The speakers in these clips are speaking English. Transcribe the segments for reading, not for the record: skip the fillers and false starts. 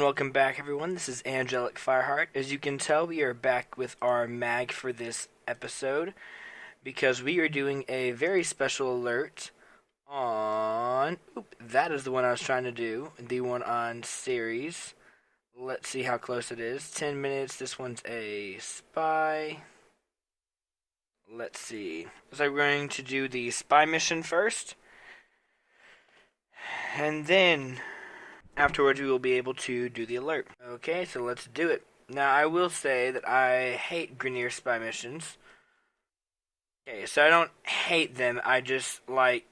Welcome back, everyone. This is Angelic Fireheart. As you can tell, we are back with our mag for this episode because we are doing a very special alert on. That is the one I was trying to do. The one on series. Let's see how close it is. 10 minutes. This one's a spy. Let's see. So we're going to do the spy mission first. And then afterwards, we will be able to do the alert. Okay, so let's do it. Now, I will say that I hate Grenier spy missions. Okay, so I don't hate them. I just like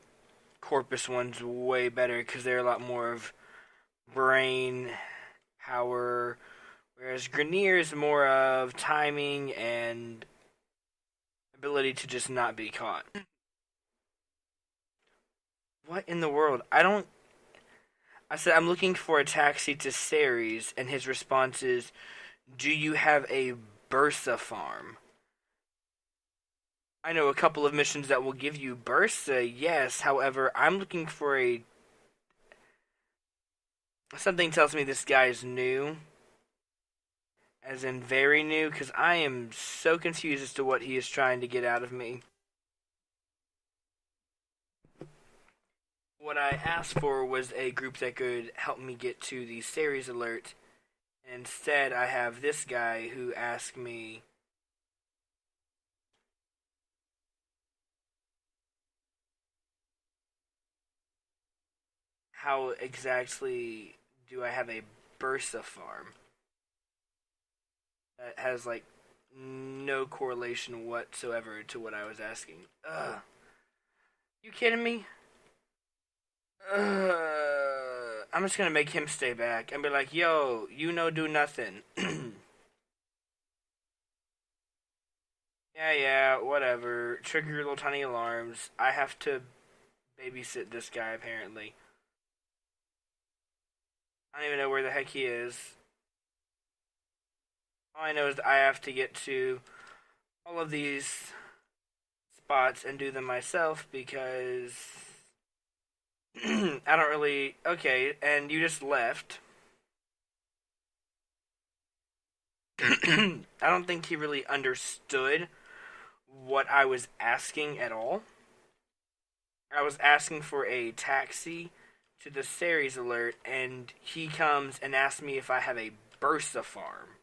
Corpus ones way better because they're a lot more of brain power, whereas Grenier is more of timing and ability to just not be caught. What in the world? I said, I'm looking for a taxi to Ceres, and his response is, do you have a Bursa farm? I know a couple of missions that will give you Bursa, yes. However, I'm looking for a... Something tells me this guy is new. As in very new, because I am so confused as to what he is trying to get out of me. What I asked for was a group that could help me get to the series alert. Instead, I have this guy who asked me how exactly do I have a Bursa farm that has like no correlation whatsoever to what I was asking. Ugh. You kidding me? I'm just gonna make him stay back and be like, yo, you no do nothing. Yeah, whatever. Trigger your little tiny alarms. I have to babysit this guy, apparently. I don't even know where the heck he is. All I know is that I have to get to all of these spots and do them myself because I don't really... Okay, and you just left. I don't think he really understood what I was asking at all. I was asking for a taxi to the Ceres alert, and he comes and asks me if I have a Bursa farm.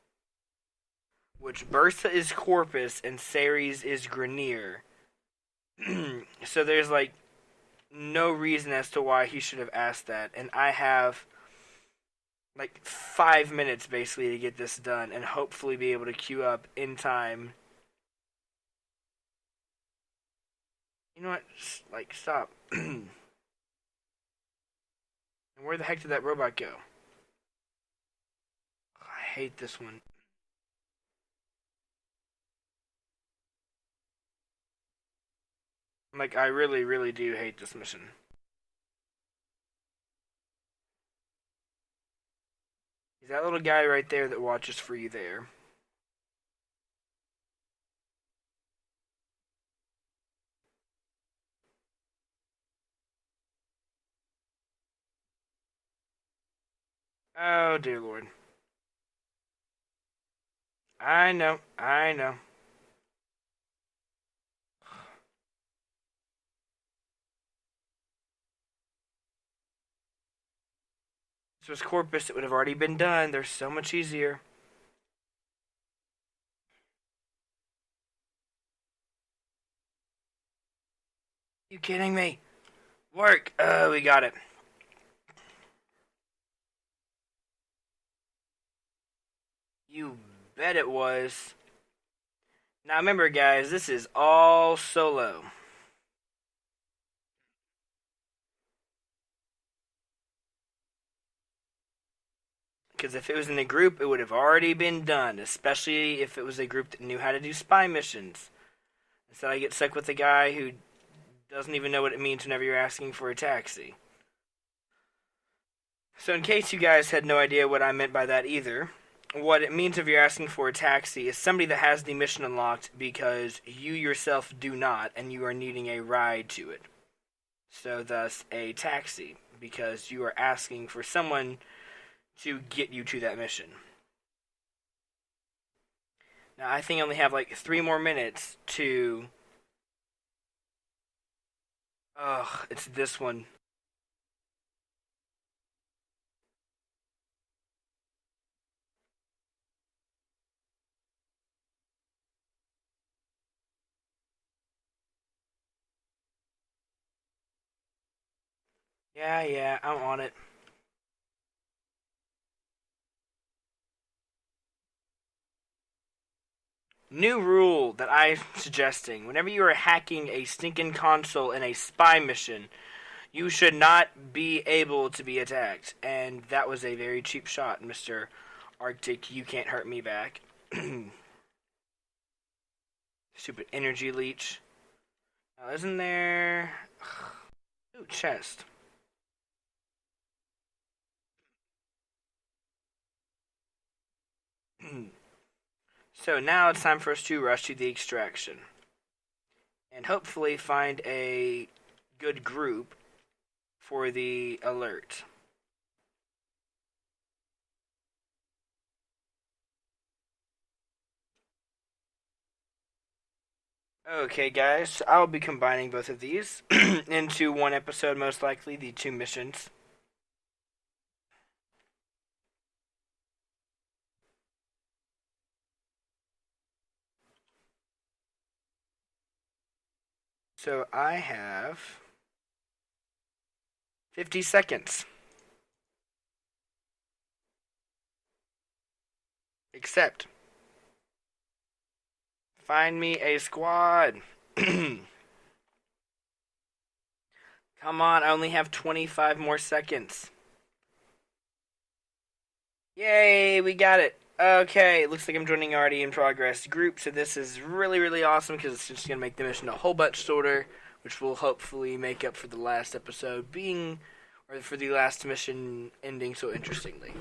Which Bursa is Corpus and Ceres is Grenier. So there's like no reason as to why he should have asked that, and I have like 5 minutes basically to get this done and hopefully be able to queue up in time. You know what? Like, stop. And where the heck did that robot go? I hate this one. Like, I really, really do hate this mission. He's that little guy right there that watches for you there. Oh, dear Lord. I know. If this was Corpus, it would have already been done. They're so much easier. You kidding me? Work! Oh, we got it. You bet it was. Now remember, guys, this is all solo. Because if it was in a group, it would have already been done, especially if it was a group that knew how to do spy missions. Instead, I get stuck with a guy who doesn't even know what it means whenever you're asking for a taxi. So in case you guys had no idea what I meant by that either, what it means if you're asking for a taxi is somebody that has the mission unlocked because you yourself do not, and you are needing a ride to it. So thus, a taxi, because you are asking for someone to get you to that mission. Now, I think I only have like 3 more minutes to. Ugh, it's this one. Yeah, I'm on it. New rule that I'm suggesting: whenever you are hacking a stinking console in a spy mission, you should not be able to be attacked. And that was a very cheap shot, Mr. Arctic. You can't hurt me back. Stupid energy leech. Now, isn't there. Ooh, chest. So now it's time for us to rush to the extraction. And hopefully find a good group for the alert. Okay, guys, I'll be combining both of these into one episode, most likely, the 2 missions. So I have 50 seconds. Except, find me a squad. Come on, I only have 25 more seconds. Yay, we got it. Okay, looks like I'm joining already in progress group, so this is really, really awesome because it's just going to make the mission a whole bunch shorter, which will hopefully make up for the last episode being, or for the last mission ending so interestingly.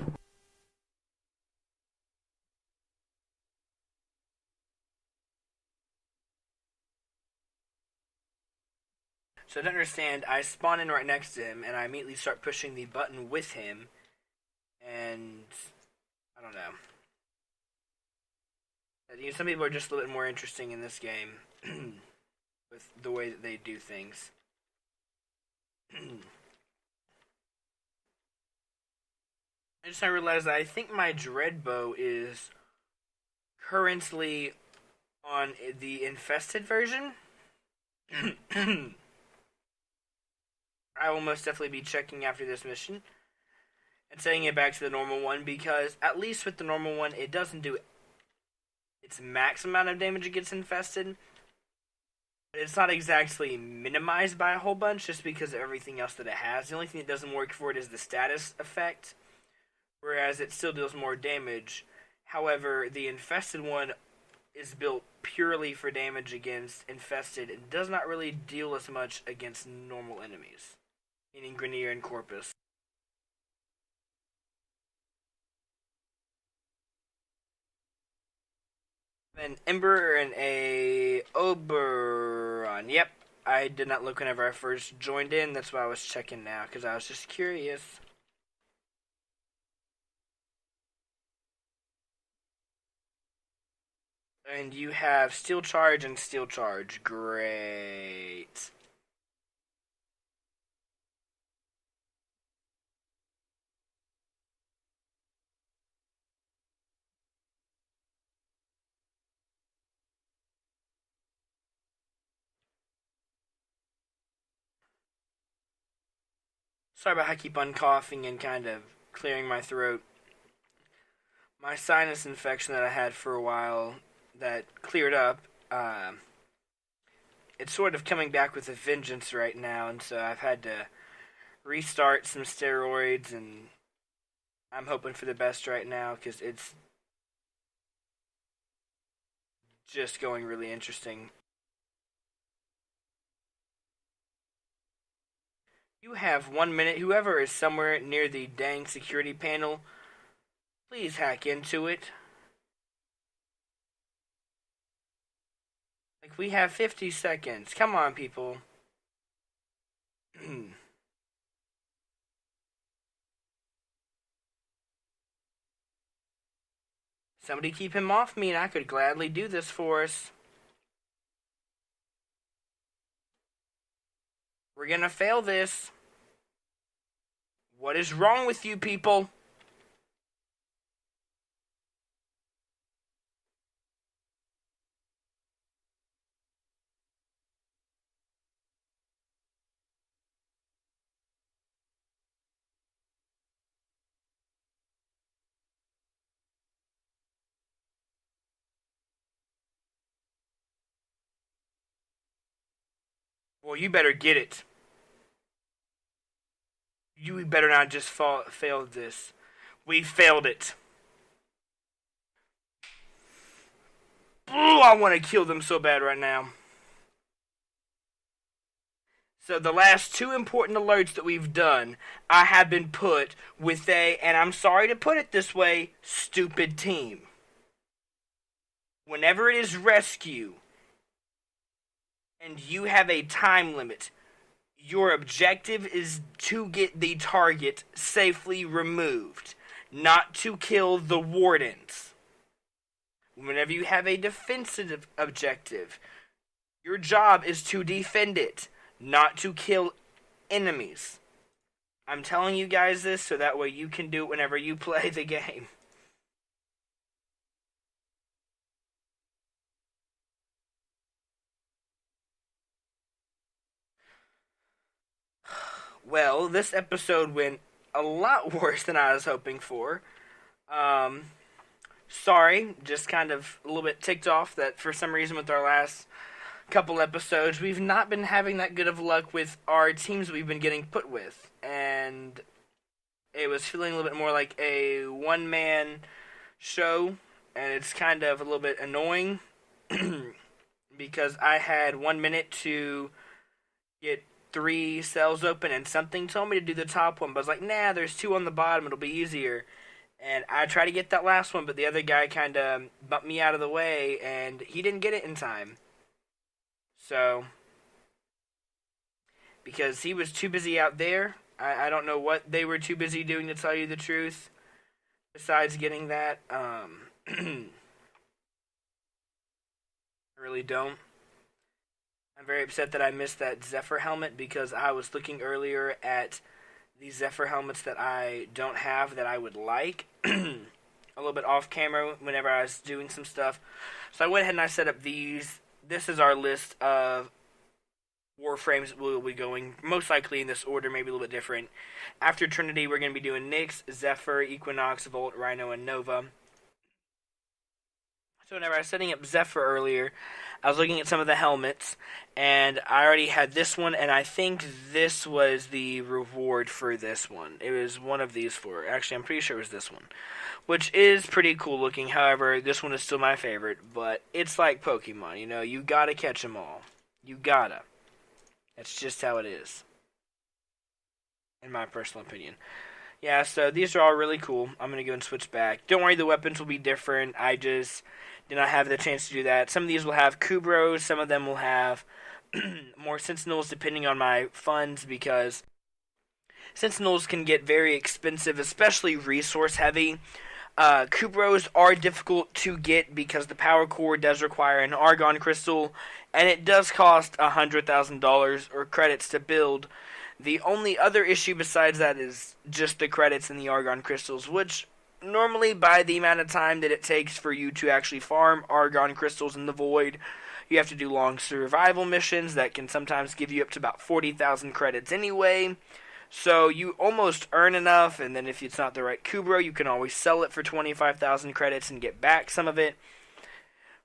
So to understand, I spawn in right next to him, and I immediately start pushing the button with him, and I don't know. Some people are just a little bit more interesting in this game with the way that they do things. I just now realized that I think my dread bow is currently on the infested version. I will most definitely be checking after this mission and setting it back to the normal one, because at least with the normal one, it doesn't do its max amount of damage it gets infested. But it's not exactly minimized by a whole bunch just because of everything else that it has. The only thing that doesn't work for it is the status effect, whereas it still deals more damage. However, the infested one is built purely for damage against infested and does not really deal as much against normal enemies, meaning Grenier and Corpus. An Ember and a Oberon. Yep, I did not look whenever I first joined in. That's why I was checking now, because I was just curious. And you have Steel Charge and Steel Charge. Great. Sorry about how I keep on coughing and kind of clearing my throat. My sinus infection that I had for a while that cleared up, it's sort of coming back with a vengeance right now, and so I've had to restart some steroids, and I'm hoping for the best right now because it's just going really interesting. You have 1 minute. Whoever is somewhere near the dang security panel, please hack into it. Like, we have 50 seconds. Come on, people. Somebody keep him off me and I could gladly do this for us. We're gonna fail this. What is wrong with you people? Well, you better get it. You better not just fail this. We failed it. Ooh, I want to kill them so bad right now. So the last two important alerts that we've done, I have been put with and I'm sorry to put it this way, stupid team. Whenever it is rescue, and you have a time limit, your objective is to get the target safely removed, not to kill the wardens. Whenever you have a defensive objective, your job is to defend it, not to kill enemies. I'm telling you guys this so that way you can do it whenever you play the game. Well, this episode went a lot worse than I was hoping for. Sorry, just kind of a little bit ticked off that for some reason with our last couple episodes, we've not been having that good of luck with our teams we've been getting put with. And it was feeling a little bit more like a one-man show, and it's kind of a little bit annoying because I had 1 minute to get 3 cells open, and something told me to do the top one, but I was like, nah, there's 2 on the bottom, it'll be easier. And I tried to get that last one, but the other guy kind of bumped me out of the way, and he didn't get it in time. So, because he was too busy out there, I don't know what they were too busy doing, to tell you the truth, besides getting that. I really don't. I'm very upset that I missed that Zephyr helmet because I was looking earlier at the Zephyr helmets that I don't have that I would like a little bit off camera whenever I was doing some stuff. So I went ahead and I set up these. This is our list of Warframes we'll be going, most likely in this order, maybe a little bit different. After Trinity, we're going to be doing Nyx, Zephyr, Equinox, Volt, Rhino, and Nova. So whenever I was setting up Zephyr earlier, I was looking at some of the helmets, and I already had this one, and I think this was the reward for this one. It was one of these 4. Actually, I'm pretty sure it was this one, which is pretty cool looking. However, this one is still my favorite, but it's like Pokemon, you know, you gotta catch them all. You gotta. That's just how it is, in my personal opinion. Yeah, so these are all really cool. I'm going to go and switch back. Don't worry, the weapons will be different. I just did not have the chance to do that. Some of these will have Kubros. Some of them will have more Sentinels, depending on my funds, because Sentinels can get very expensive, especially resource-heavy. Kubros are difficult to get because the power core does require an Argon Crystal, and it does cost $100,000 or credits to build. The only other issue besides that is just the credits and the Argon Crystals, which normally by the amount of time that it takes for you to actually farm Argon Crystals in the Void, you have to do long survival missions that can sometimes give you up to about 40,000 credits anyway. So you almost earn enough, and then if it's not the right Kubro, you can always sell it for 25,000 credits and get back some of it,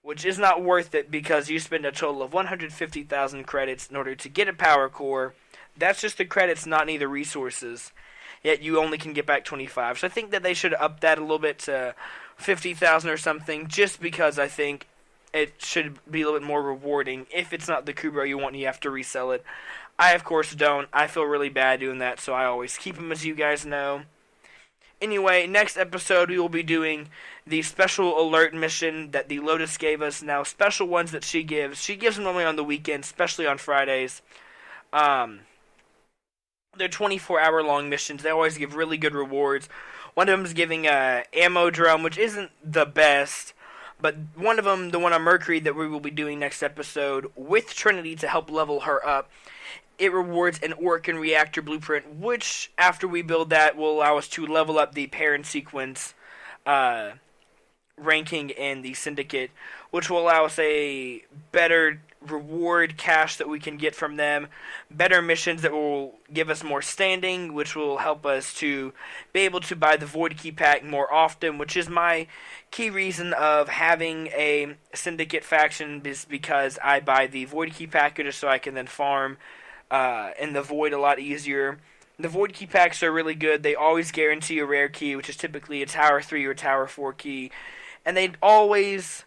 which is not worth it because you spend a total of 150,000 credits in order to get a power core. That's just the credits, not any of the resources. Yet you only can get back 25. So I think that they should up that a little bit to 50,000 or something, just because I think it should be a little bit more rewarding. If it's not the Kubro you want, you have to resell it. I, of course, don't. I feel really bad doing that, so I always keep them, as you guys know. Anyway, next episode we will be doing the special alert mission that the Lotus gave us. Now, special ones that she gives them normally on the weekends, especially on Fridays. They're 24-hour long missions. They always give really good rewards. One of them is giving a ammo drum, which isn't the best. But one of them, the one on Mercury that we will be doing next episode with Trinity to help level her up, it rewards an Orkin reactor blueprint, which, after we build that, will allow us to level up the pair and sequence ranking in the Syndicate, which will allow us a better reward cash that we can get from them, better missions that will give us more standing, which will help us to be able to buy the Void Key Pack more often, which is my key reason of having a Syndicate faction, is because I buy the Void Key Package so I can then farm in the Void a lot easier. The Void Key Packs are really good. They always guarantee a rare key, which is typically a Tower 3 or Tower 4 key, and they always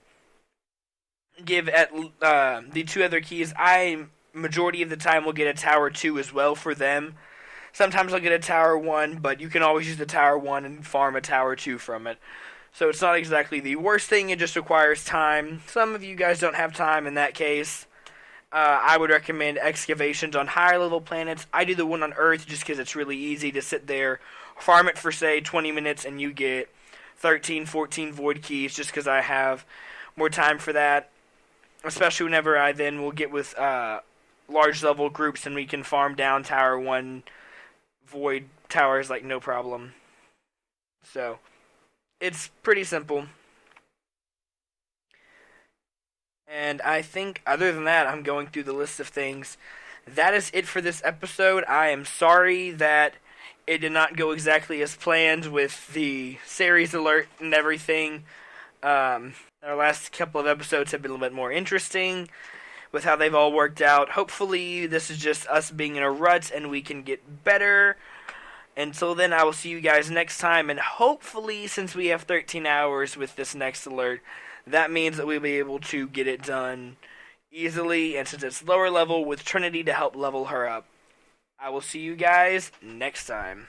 give at the two other keys. I, majority of the time, will get a Tower 2 as well for them. Sometimes I'll get a Tower 1, but you can always use the Tower 1 and farm a Tower 2 from it. So it's not exactly the worst thing, it just requires time. Some of you guys don't have time in that case. I would recommend excavations on higher level planets. I do the one on Earth just because it's really easy to sit there, farm it for, say, 20 minutes, and you get 13, 14 void keys just because I have more time for that. Especially whenever I then will get with large level groups and we can farm down Tower 1 void towers like no problem. So, it's pretty simple. And I think, other than that, I'm going through the list of things. That is it for this episode. I am sorry that it did not go exactly as planned with the series alert and everything. Our last couple of episodes have been a little bit more interesting with how they've all worked out. Hopefully, this is just us being in a rut and we can get better. Until then, I will see you guys next time. And hopefully, since we have 13 hours with this next alert, that means that we'll be able to get it done easily, and since it's lower level, with Trinity to help level her up. I will see you guys next time.